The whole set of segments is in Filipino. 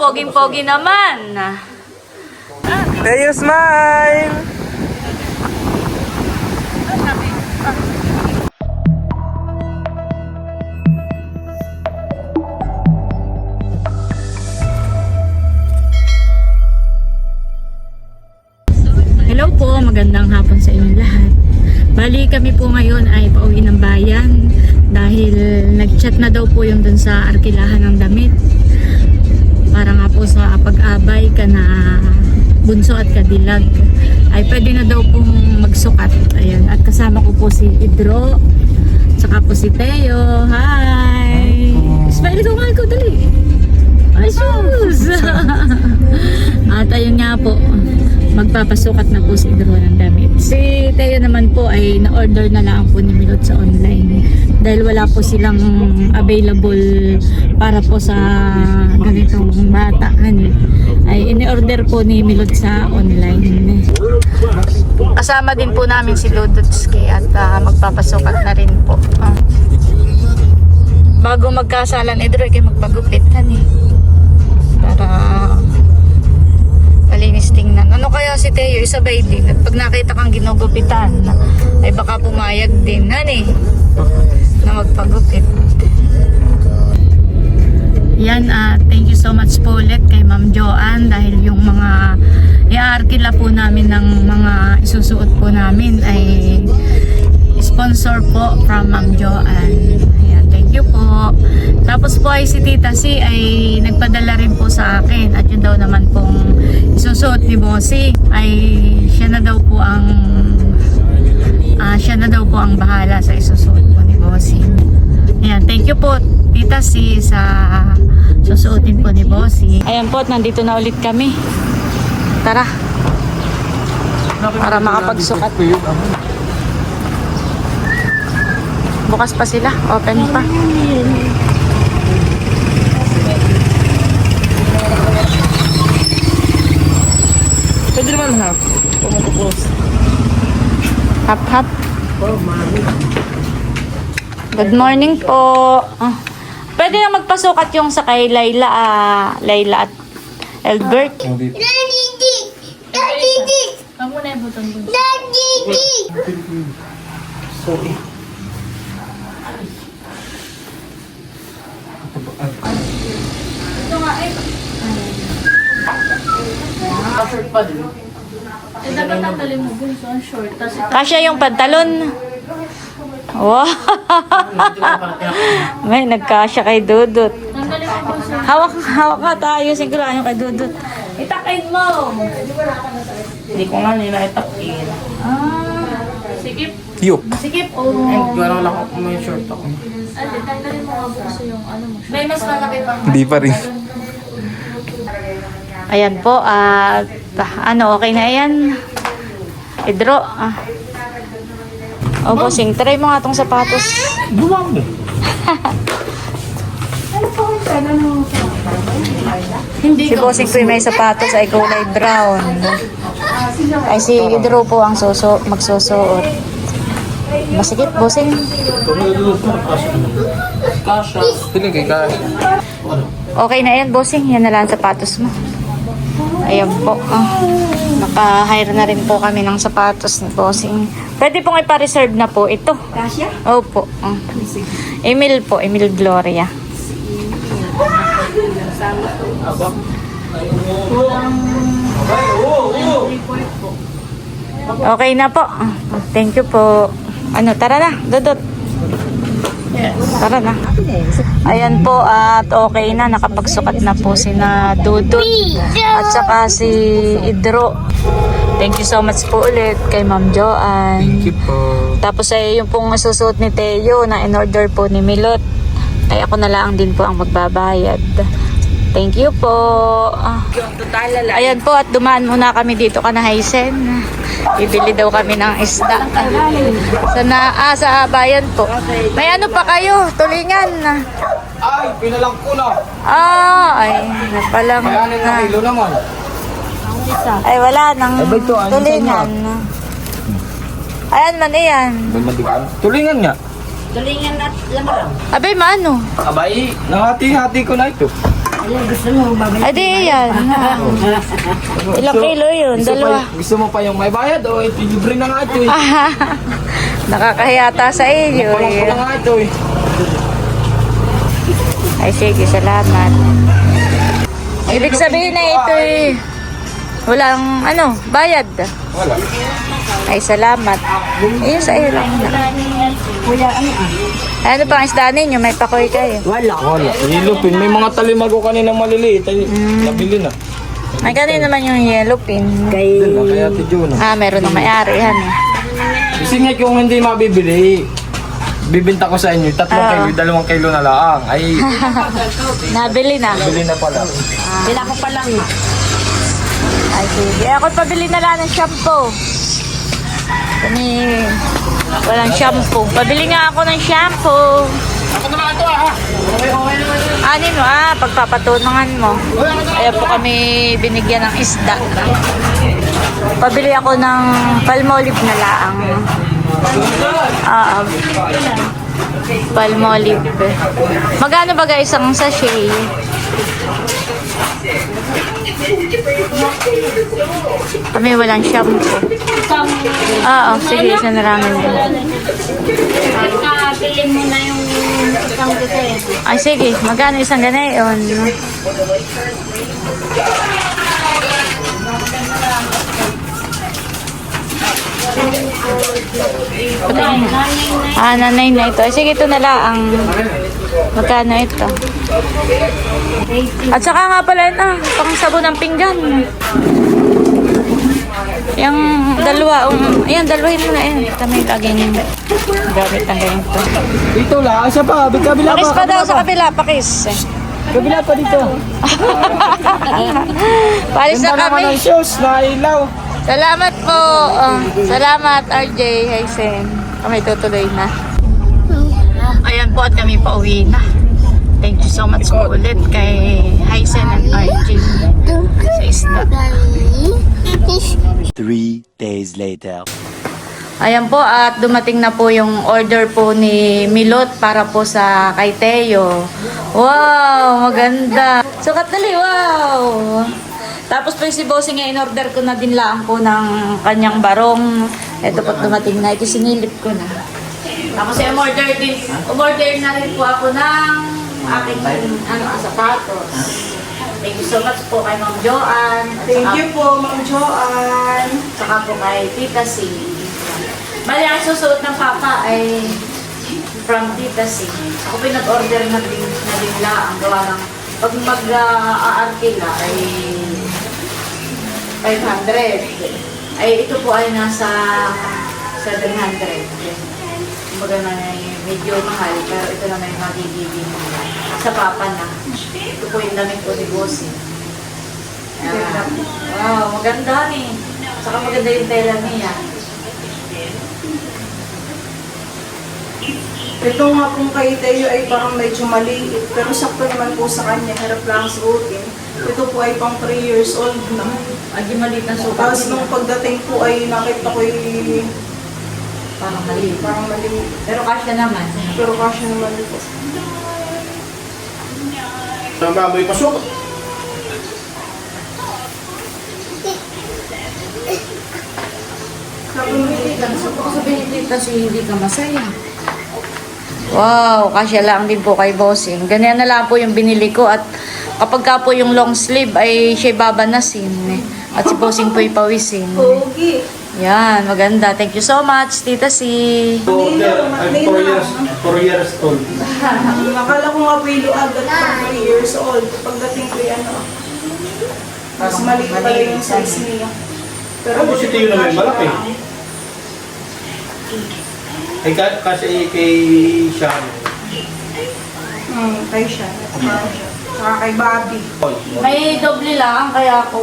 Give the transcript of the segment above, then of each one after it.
poging-pogi naman. Teo, smile! Hello po, magandang hapon sa inyong lahat. Bali kami po ngayon ay pauwi ng bayan dahil nag-chat na daw po yung dun sa arkilahan ng damit. Para nga po sa pag-abay ka na bunso at kadilag ay pwede na daw pong magsukat. Ayan, at kasama ko po si Idro, saka po si Teo. Hi! Smile ko nga ko, dali! Ay, shoes! At ayun nga po, magpapasukat na po si Idro ng damit. Si Teo naman po ay na-order na lang po ni Milot sa online dahil wala po silang available para po sa ganitong bata. Ay ini-order po ni Milot sa online. Kasama din po namin si Dudutski at magpapasukat na rin po. Bago magkasalan, Idro, kayo magpagupit. Para malinis tingnan. Ano kaya si Teo, isabay din. At pag nakita kang ginugupitan, ay baka pumayag din. Na magpagupit. Yan, thank you so much po ulit kay Ma'am Joanne dahil yung mga iaarkila po namin ng mga isusuot po namin ay sponsor po from Ma'am Joanne. Ayan, thank you po. Tapos po ay si Tita C ay nagpadala rin po sa akin at yun daw naman pong isusuot ni Bossy ay siya na daw po ang bahala sa isusuot po ni Bossy. Ayan, thank you po Tita C sa susuotin po ni Bossy. Ayan po, nandito na ulit kami. Tara. Para makapagsukat. Bukas pa sila, open pa. Pwede naman half. Pumunta-close. Hap. Good morning po. Pwede na magpasukat yung sa kay Layla at Albert. Sorry. Ito nga eh. Short pa din. Dapat tanggalin mo dun sa short. Kasya yung pantalon. Wow. May nagkasya kay Dudut. Hawak ka tayo. Siguro ano kay Dudut. Itakin mo. Hindi ko nga nila itakin. Sikip. Yup. Sikip o... Gano'n lang ako may short ako. Tanggalin mo nga bukas yung ano mo. May mas malaki pang... Hindi pa rin. Ayan po, okay na yan. Idro. O, Bossing, try mo nga itong sapatos. Buwang mo. Si Bossing po yung may sapatos ay kulay brown. Ay si Idro po ang magsusuot. Masikip, Bossing. Kasha. Pinigay ka. Okay na yan, Bossing. Yan na lang ang sapatos mo. Ayan po. Naka-hire na rin po kami ng sapatos ni Bossing. Pwede pong ipa-reserve na po ito. Kasya? Opo. Emil po, Emil Gloria. Okay na po. Thank you po. Tara na, Dudut. Tara na. Ayan po at okay na. Nakapagsukat na po sina Dudut at saka si Idro. Thank you so much po ulit kay Ma'am Joanne. Thank you po. Tapos ay yung pong susuot ni Teo na in-order po ni Milot ay ako na lang din po ang magbabayad. Thank you po. Ayan po at dumaan muna kami dito Kanahaisen. Bibili daw kami ng isda. Sa bayan po. May ano pa kayo? Tulingan. Ay, pinalang ko na. Ay, napalang na. Kilo naman. Ay, wala nang tulingan. Ayan man iyan. Tulingan nga. Tulingan at lamang. Abay, maano? Abay, nahati-hati ko na ito. Gusto mo, babalik. Ay, di yan. Ilang kilo yun? Dalawa. Gusto mo pa yung may bayad o ito libre na nga ito eh. Nakakahiyata sa iyo. Walang ko na nga ito eh. Ay, sige, salamat. Ibig sabihin na ito eh. Walang, bayad. Wala. Ay, salamat. Ayun sa iyo lang na. Kuya, ano Ano pang isda ninyo? May pakoy kayo. Wala. Wala. Ilupin. May mga talimago kanina maliliit. Ay, nabili na. Ay, kanina naman yung yellow pin. Kay... Doon na kaya ito Juna. Meron ng may-ari. Yan eh. Kasi nga kung hindi mabibili, bibinta ko sa inyo, 3 kilo, 2 kilo na lang. Ay, Nabili na. bili na pala. Bila ko pa lang. Ay, sige. Ako pabili na lang ng shampoo. Kami, walang shampoo. Pabili nga ako ng shampoo. Ako naman ito ha. Anin mo, pagpapatunangan mo. Kaya po kami binigyan ng isda. Pabili ako ng palmolive na laang. Palmolive. Magkano ba guys ang sachet? Kami walang shampoo. Sige, isa na ramen din. Pili mo na yung isang gusto eh. Ay, sige. Magkano isang ganayon? Nanay na ito. Ay, sige, ito na lang. Magkano ito? At saka nga pala ito, pang sabon ng pinggan. Yung dalawa, ayan, dalawahin mo na yan. Kami laging gamit ng ganito. Dito lang, isa pa, kabila Pakis pa daw sa kabila, pakis. Kabila pa dito. Palis na Ganda naman kami. ng shoes na ilaw. Salamat po. Salamat, RJ Hysen. Kami tutuloy na. Ayan po at kami pauwi na. Thank you so much po ulit kay Hysen and RJ sa isda. 3 days later. Ayan po at dumating na po yung order po ni Milot para po sa kay Teo. Wow, maganda. Sukat dali, wow. Tapos po yung si Bossing in order ko na din lang po ng kanyang barong. Ito po dumating na. Ito sinilip ko na. Tapos umorder na rin po ako ng aking sapatos. Thank you so much po kay Ma'am Joanne. Thank you po, Ma'am Joanne. Saka po kay Tita C. Bali, ang susuot ng papa ay from Tita C. Ako pinag-order na din lang. Ang gawa ng pag mag-aarkila ay 500. Ay ito po ay nasa 700. Kumbaga na medyo mahal, pero ito na may magiging sa papa na. Ito po yung damit po ni Bossy. Wow, maganda ni. Saka maganda yung tela niya. Ito nga kung kay Teo ay parang medyo maliit, pero sakto naman po sa kanya, harap lang suotin. Ito po ay pang 3 years old na. Adi maliit na sukat Tapos niya. nung pagdating po ay nakita ko Parang maliit. parang maliit. Pero kasya naman. Pero kasya naman po. Namamoy pasok. Sabihin dito kasi hindi ka masaya. Wow, kasya lang din po kay Bossing. Ganyan na lang po yung binili ko at kapag ka po yung long sleeve ay siya babanasin. At si Bossing po ipawisin. Pogi. Yan, maganda. Thank you so much, Tita C. Order, I'm 4 years old. Akala ko nga pilo agad pang 3 years old. Pagdating ko yan, mas maliit pala yung size niya. Ano si Teo naman, malaki? Ay, kasi kay Sean. Kay siya. Saka kay Bobby. May doble lang, kaya ako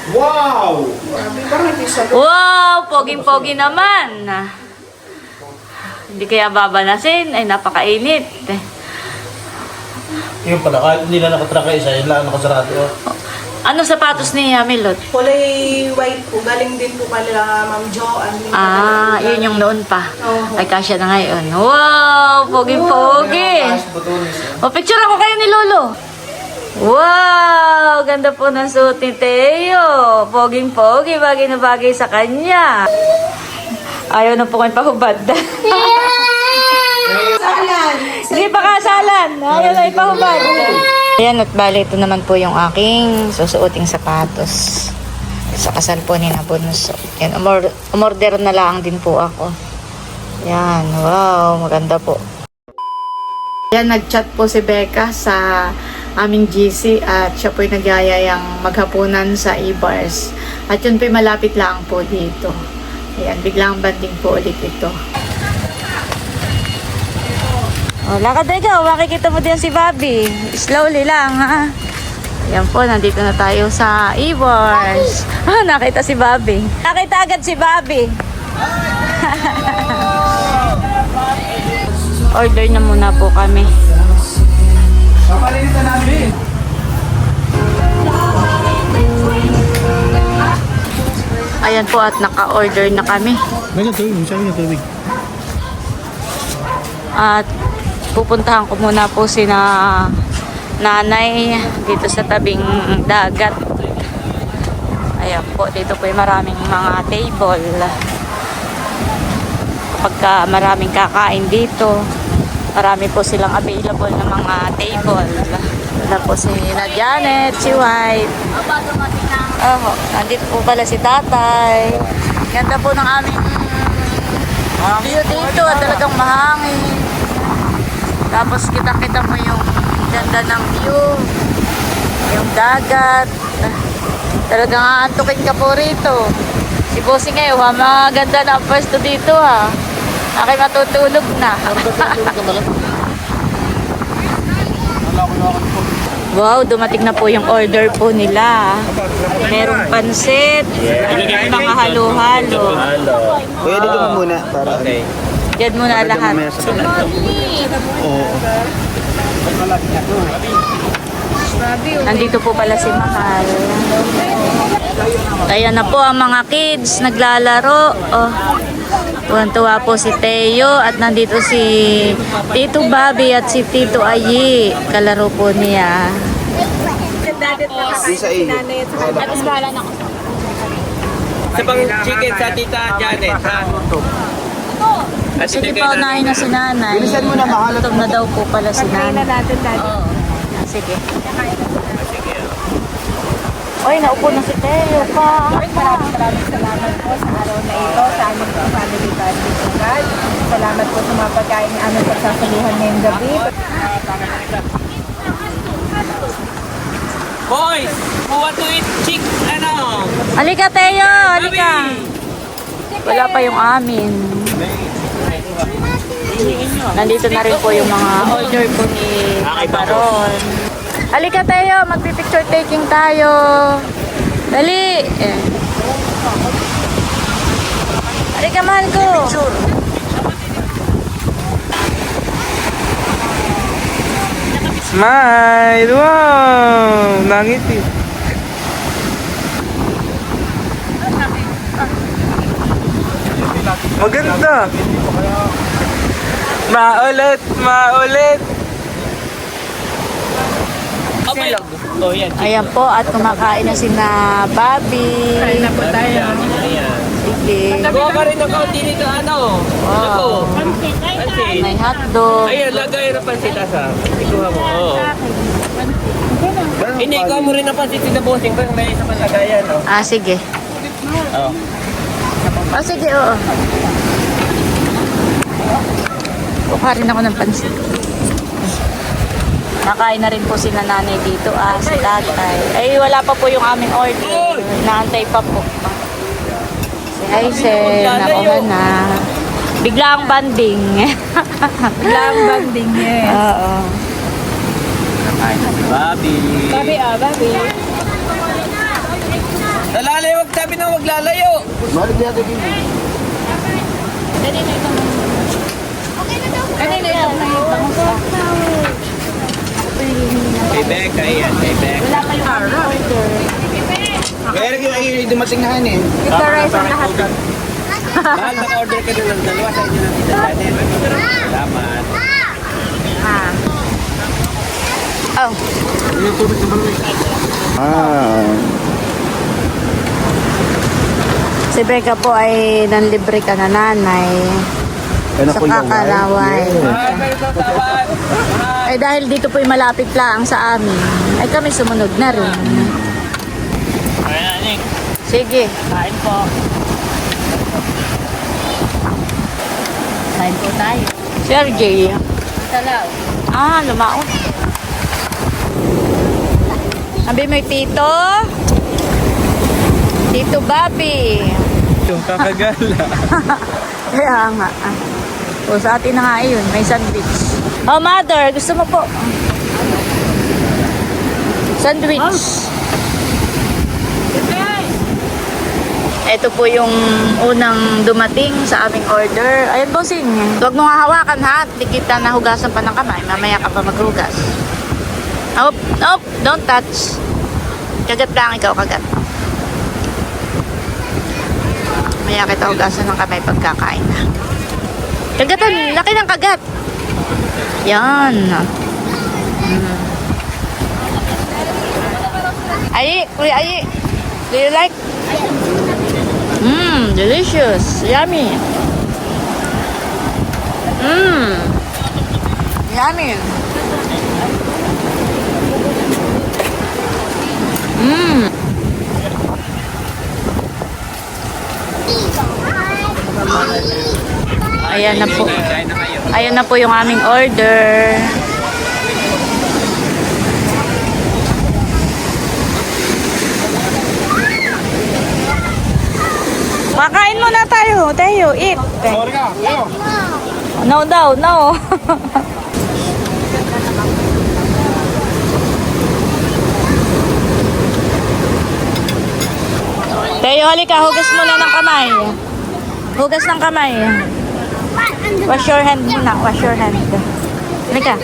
Wow! Bobby parang hindi siya. Wow, poging-pogi naman. Hindi kaya babanasin, ay napakainit. Yung pala, kahit hindi na nakatraka isa, yun lang nakasarado. Ano sapatos niya, Milot? Kulay white po. Galing din po kala Ma'am Joanne. Yun yung noon pa. Oo. Ay, kasya na ngayon. Wow, pogi-pogi. O, picture ako kayo ni Lolo. Wow! Ganda po ng suot ni Teo. Poging-pogi, bagay na bagay sa kanya. Ayaw na po kayo pahubad. Hindi pa kasalan. Ayaw na ipahubad. Ayan, at bali, ito naman po yung aking susuoting sapatos. Sa kasal po ni Nabunso. Yan, umorder na lang din po ako. Yan, wow, maganda po. Yan, nag-chat po si Becca sa aming GC at siya po'y nagyayayang maghapunan sa E-Bars. At yun po'y malapit lang po dito. Ayan, biglang banding po ulit ito. Oh, lakad na ikaw. Makikita mo din si Bobby. Slowly lang, ha? Ayan po, nandito na tayo sa E-Bars. Ah, nakita si Bobby. Nakita agad si Bobby. Order na muna po kami. Papalitan namin. Ayan po at naka-order na kami. May tubig, sabi na tubig. At pupuntahan ko muna po si nanay dito sa tabing dagat. Ayan po, dito po yung maraming mga table. Kapag maraming kakain dito, marami po silang available na mga table. Wala po si Janet, si White. Oh, nandito po pala si tatay. Ganda po ng aming view dito at talagang mahangin. Tapos kita-kita mo yung ganda ng view, yung dagat. Talagang aantukin ka po rito. Si Bossing ngayon, maganda na ang pwesto dito ha. Ako'y matutulog na. Wow, dumating na po yung order po nila. Merong pansit, mga halo-halo. Kuya, dito mo muna para okay. Yan muna lahat. Oo. Nandito po pala si Mahal. Ayan na po ang mga kids naglalaro. Oh. Tuwan-tuwa po si Teo at nandito si Tito Bobby at si Tito Ayi. Kalaro po niya. Isa iyo. Sa pang chicken sa tita Janet, ha? Sige pa, unahin na si nanay. Bilisan mo na, makalat Gutom na daw po pala si nanay. Sige. Oy, naupo na si Teo pa. Maraming salamat po sa araw na ito sa aming family bonding po, God. Salamat po sa mga pagkain na aming pagsasaluhan ngayong gabi. Boys, who want to eat chick, ano? Halika, Teo! Halika! Wala pa yung amin. Nandito na rin po yung mga order po ni Baron. Halika, Teo! Magpipicture taking tayo. Dali! Halika, mahal ko! Smile! Wow! Nangiti. Maganda! Maulit! Maulit! Silog. Oh, yan. Ayan po, at kumakain na si na Bobby. Kain na po tayo. Sige. Kuha ka rin ng kaunti nito, ano? Ako. Pansit. May hotdog. Ayun, lagay na pansit asa. Ikuha mo. Oo. Hindi, ikaw mo rin ang pansit na bossing ko. May isa pang lagayan, no? Ah, sige. Oo. Oh, sige, oo. Kuha rin ako ng pansit. Nakain na rin po si nanay dito, si tatay. Ay, wala pa po yung aming order. Naantay pa po. Si Hazel, nakuha na. Biglang banding. Biglang banding, yes. Oo. Babi. Babi, babi. Lalalayo, wag sabi na wag lalayo. Balik niya ito din. Kanina ito na yung bangusa. Kay Becca, yan. Kay Becca. Wala pa yung order. Kaya rin yung dumating na kanin. Ito rice ang lahat doon. Mahal, naka-order ka doon ng dalawa sa inyo ng tita Janet. Salamat. Oh. Ah. Si Becca po ay nanlibre ka na nanay. Ano Sa po yung Kakalaway. Yes. Eh dahil dito po malapit lang sa amin, ay kami sumunod na rin. Sige. Kain po. Kain po tayo. Si RJ. Salaw. Ah, lumaon. Sabi mo yung tito? Tito Bobby. Yung kakagala. Kaya nga. O, sa atin na nga yun. May sandwich. Oh, mother. Gusto mo po? Sandwich. Ito po yung unang dumating sa aming order. Ayan, bossing. Huwag mo hahawakan, ha? Di kita nahugasan pa ng kamay. Mamaya ka pa maghugas. Nope. Nope. Don't touch. Kagat lang ikaw, kagat. Mamaya kita hugasan ng kamay pagkakain na. Kagatan. Laki ng kagat. Yan. Ayi. Kuya Ayi. Do you like? Delicious. Yummy. Yummy. Ayan na po. Ayan na po yung aming order. Makain muna tayo. Tayo, eat. No daw, no. Tayo, halika. Hugas muna ng kamay. Hugas ng kamay. Wash your hand muna. Wash your hand. Halika.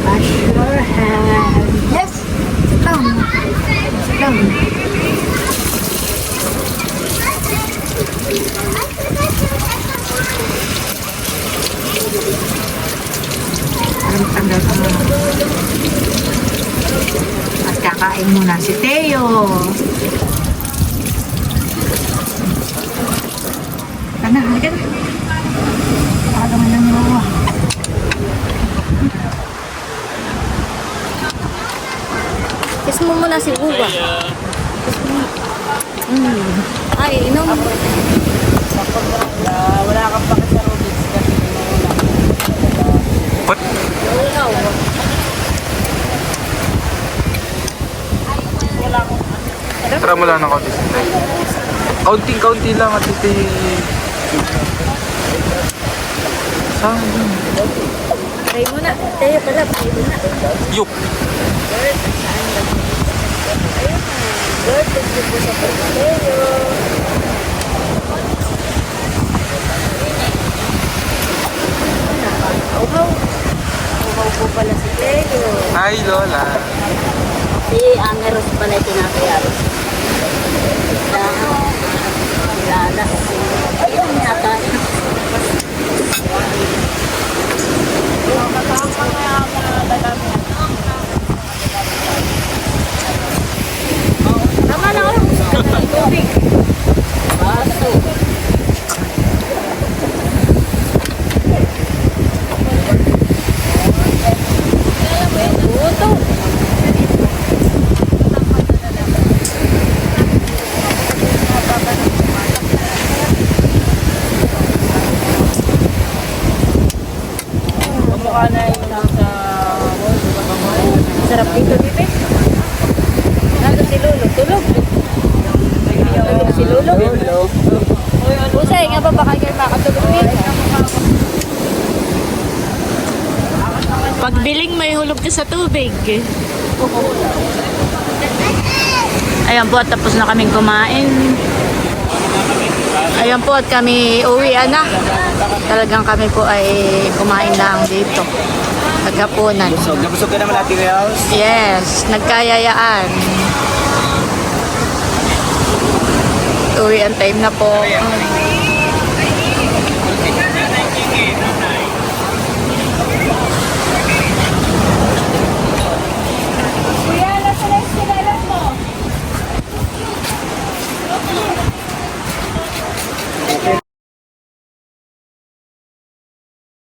Wash your hand. Yes. Sit down. Sit down. Tanggal ko muna. At kakain muna si Teo. Tana, halika na. Paano nga lang mo? Kiss mo muna si Buwa. Kiss mo. Ay, inom. Wala kang pakit sa Rubik's kasi Tara mo lang ng kaunti. Kaunti lang at ito saan? Try mo na. Teo pala, try mo na. Yup. Lord, thank you po sa pagkakayo. Uhaw. Uhaw po pala si Teo. Hi, Lola. Si Angeros pala yung tinapayaro. Lala. Ayun, yata. Tama na ako. Tubig. Baso. Buto. Kamukha na yung nasa Sarap dito, Bibi. Nando si Lolo. Tulog. Tulog si Lolo. Pusay, nga ba baka kayo makatulog dito? Pagbiling may hulog ka sa tubig. Ayan po, at tapos na kaming kumain. Ayan po, at kami uwian na. Talagang kami po ay kumain lang dito. Naghapunan. Nabusog ka naman natin, Rios. Yes, nagkayayaan. Uwian time na po.